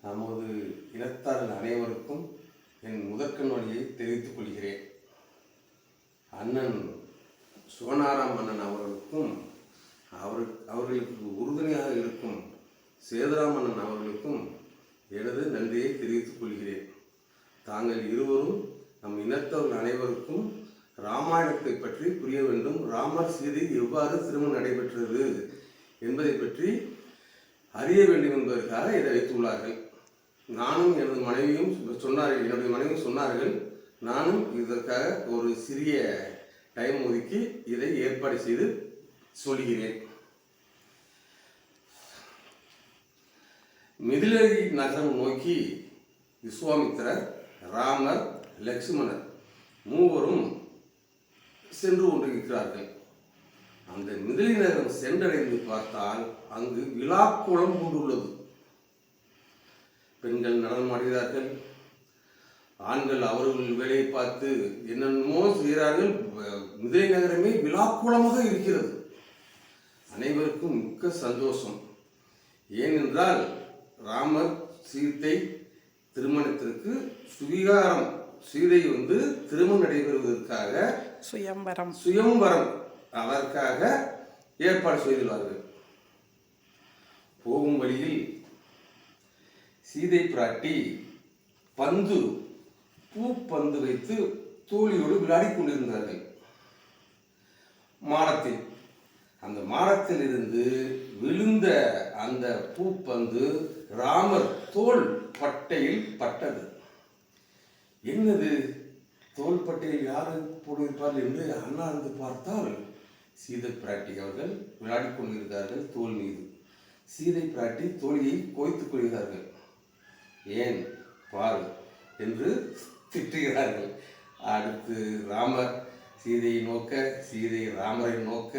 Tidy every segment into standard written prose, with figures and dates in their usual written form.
நமது இனத்தார்கள் அனைவருக்கும் என் முதற்கண் வழியை தெரிவித்துக் கொள்கிறேன். அண்ணன் சுகநாராம் அண்ணன் அவர்களுக்கும் அவர்களுக்கு உறுதுணையாக இருக்கும் சேதுராம் அண்ணன் அவர்களுக்கும் எனது நன்றியை தெரிவித்துக் கொள்கிறேன். தாங்கள் இருவரும் நம் இனத்தவர்கள் அனைவருக்கும் ராமாயணத்தை பற்றி புரிய வேண்டும், ராமர் சீதை எவ்வாறு திருமணம் நடைபெற்றது என்பதை பற்றி அறிய வேண்டும் என்பதற்காக இதை வைத்துள்ளார்கள். நானும் எனது மனைவியும் என்னுடைய மனைவியும் சொன்னார்கள். நானும் இதற்காக ஒரு சிறிய டைம் ஒதுக்கி இதை ஏற்பாடு செய்து சொல்கிறேன். மிதிலை நகரம் நோக்கி விஸ்வாமித்திரர், ராமர், லட்சுமணர் மூவரும் சென்று கொண்டிருக்கிறார்கள். அந்த மிதிலை நகரம் சென்றடைந்து பார்த்தால் அங்கு விழாக்கோலம் கொண்டுள்ளது. பெண்கள் நடனமாடுகிறார்கள், ஆண்கள் அவர்கள் வேலையை பார்த்து என்னென்னமோ செய்கிறார்கள். மிதிலை நகரமே விழாக்கோலமாக இருக்கிறது. அனைவருக்கும் மிக்க சந்தோஷம். ஏனென்றால் ராமர் சீதை திருமணத்திற்கு சுவீகாரம், சீதை திருமணம் நடைபெறுவதற்காக சுயம்பரம் அதற்காக ஏற்பாடு செய்துள்ளார்கள். போகும் வழியில் சீதை பிராட்டி பூப்பந்து வைத்து தோழியோடு விளையாடி கொண்டிருந்தார்கள் மாடத்தில். அந்த மாடத்தில் இருந்து விழுந்த அந்த பூப்பந்து ராமர் தோள் பட்டையில் பட்டது. என்னது தோள் பட்டையில் யாரு போட்டிருப்பார்கள் என்று அண்ணாந்து பார்த்தால் சீதை பிராட்டி அவர்கள் விளையாடி கொண்டிருக்கிறார்கள் தோல் மீது. சீதை பிராட்டி தோழியை கோய்த்துக் கொள்கிறார்கள். ஏன் பார் என்று திட்டுகிறார்கள். அடுத்து ராமர் சீதையை நோக்க, சீதை ராமரை நோக்க.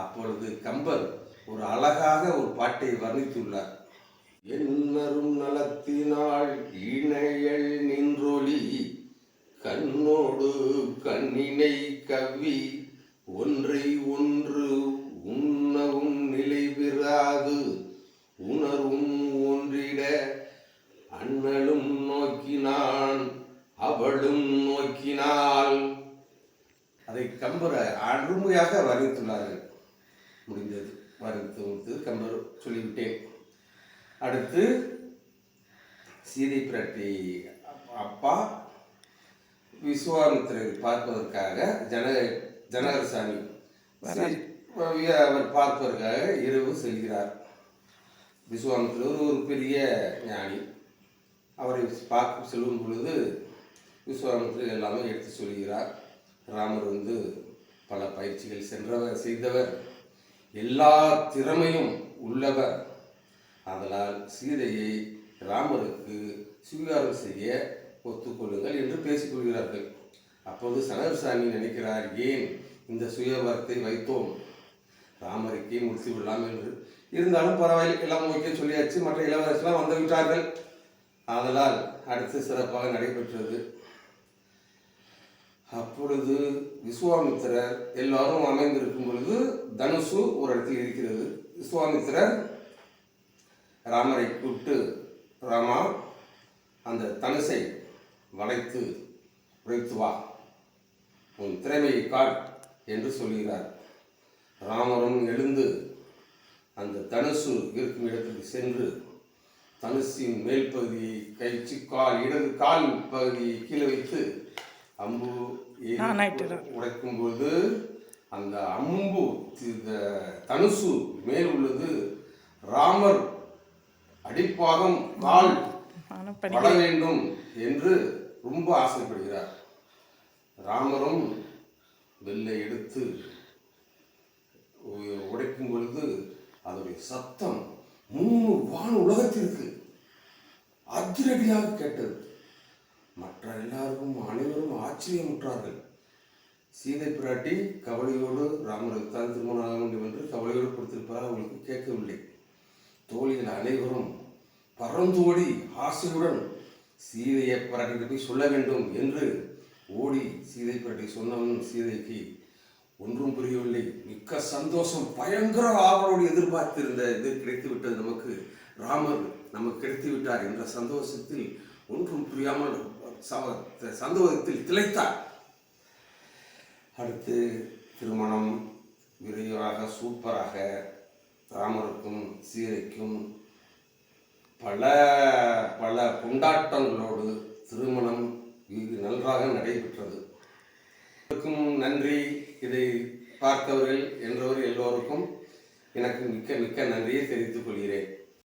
அப்பொழுது கம்பர் ஒரு அழகாக ஒரு பாட்டை வர்ணித்துள்ளார். என்னரும் நலத்தினால் இணையல் நின்றொளி கண்ணோடு கண்ணினை கவ்வி ஒன்றை ஒன்று உண்ணவும் நிலை பெறாது உணர்வும் ஒன்றிட அண்ணலும் நோக்கினான் அவளும் நோக்கினாள். அதை கம்பர் அருமையாக வர்ணித்துள்ளார்கள். முடிந்தது, வர்ணித்து கம்பர் சொல்லிவிட்டேன். அடுத்து சீதை பிராட்டி அப்பா விஸ்வாமித்திரரை பார்ப்பதற்காக ஜனகரசாமி அவர் பார்ப்பதற்காக இரவு செல்கிறார். விஸ்வாமித்திரர் ஒரு பெரிய ஞானி. அவரை பார்க்க செல்லும் பொழுது விஸ்வாமித்திரர் எல்லாமே எடுத்து சொல்கிறார். ராமர் பல பயிற்சிகள் செய்தவர், எல்லா திறமையும் உள்ளவர். அதனால் சீதையை ராமருக்கு சுவீகாரம் செய்ய ஒத்துக்கொள்ளுங்கள் என்று பேசிக்கொள்கிறார்கள். அப்போது சனகரசாமி நினைக்கிறார், ஏன் இந்த சுயவரத்தை வைத்தோம், ராமருக்கே முடித்து விடலாம் என்று. இருந்தாலும் பரவாயில்லை, எல்லாம் ஓகே சொல்லியாச்சு. மற்ற இளவரசெல்லாம் வந்து விட்டார்கள். அதனால் அடுத்து சிறப்பாக நடைபெற்றது. அப்பொழுது விஸ்வாமித்திரர் எல்லாரும் அமைந்திருக்கும் பொழுது தனுசு ஒரு இடத்தில் இருக்கிறது. விஸ்வாமித்திரர் ராமரை கூப்பிட்டு, ராமா, அந்த தனுசை வளைத்து உழைத்து வா, உன் திறமையை காட் என்று சொல்கிறார். ராமரும் எழுந்து அந்த தனுசு இருக்கும் இடத்துக்கு சென்று தனுசின் மேல் பகுதியை கைச்சு இடது கால் பகுதியை கீழே வைத்து அம்பு உடைக்கும் போது அந்த அம்பு தனுசு மேல் உள்ளது. ராமர் அடிப்பாகம் கால் பட வேண்டும் என்று ரொம்ப ஆசைப்படுகிறார். ராமரும் வெள்ளை எடுத்து உடைக்கும் பொழுது அதனுடைய சத்தம் 3 வான் உலகத்திற்கு அதிரடியாக கேட்டது. மற்ற எல்லாருக்கும் அனைவரும் ஆச்சரியமுற்றார்கள். சீதை பிராட்டி கவலையோடு ராமருக்கு தான் திருமணம் ஆக வேண்டும் என்று கவலையோடு கொடுத்திருப்பார். அவங்களுக்கு கேட்கவில்லை. தோழிகள் அனைவரும் பறந்தோடி ஆசையுடன் சீதையை பிராட்டிக்கு போய் சொல்ல வேண்டும் என்று ஓடி சீதை பிராட்டி சொன்னவன் சீதைக்கு ஒன்றும் புரியவில்லை. மிக்க சந்தோஷம், பயங்கர ஆவலோடு எதிர்பார்த்திருந்த இது கிடைத்து விட்டது நமக்கு. ராமர் நமக்கு கிடைத்து விட்டார் என்ற சந்தோஷத்தில் ஒன்றும் புரியாமல் சந்தோஷத்தில் திளைத்தார். அடுத்து திருமணம் விரைவாக சூப்பராக ராமருக்கும் சீதைக்கும் பல பல கொண்டாட்டங்களோடு திருமணம் நன்றாக நடைபெற்றது. நன்றி. இதை பார்த்தவர்கள் என்றவர் எல்லோருக்கும் எனக்கு மிக்க மிக்க நன்றியை தெரிவித்துக் கொள்கிறேன்.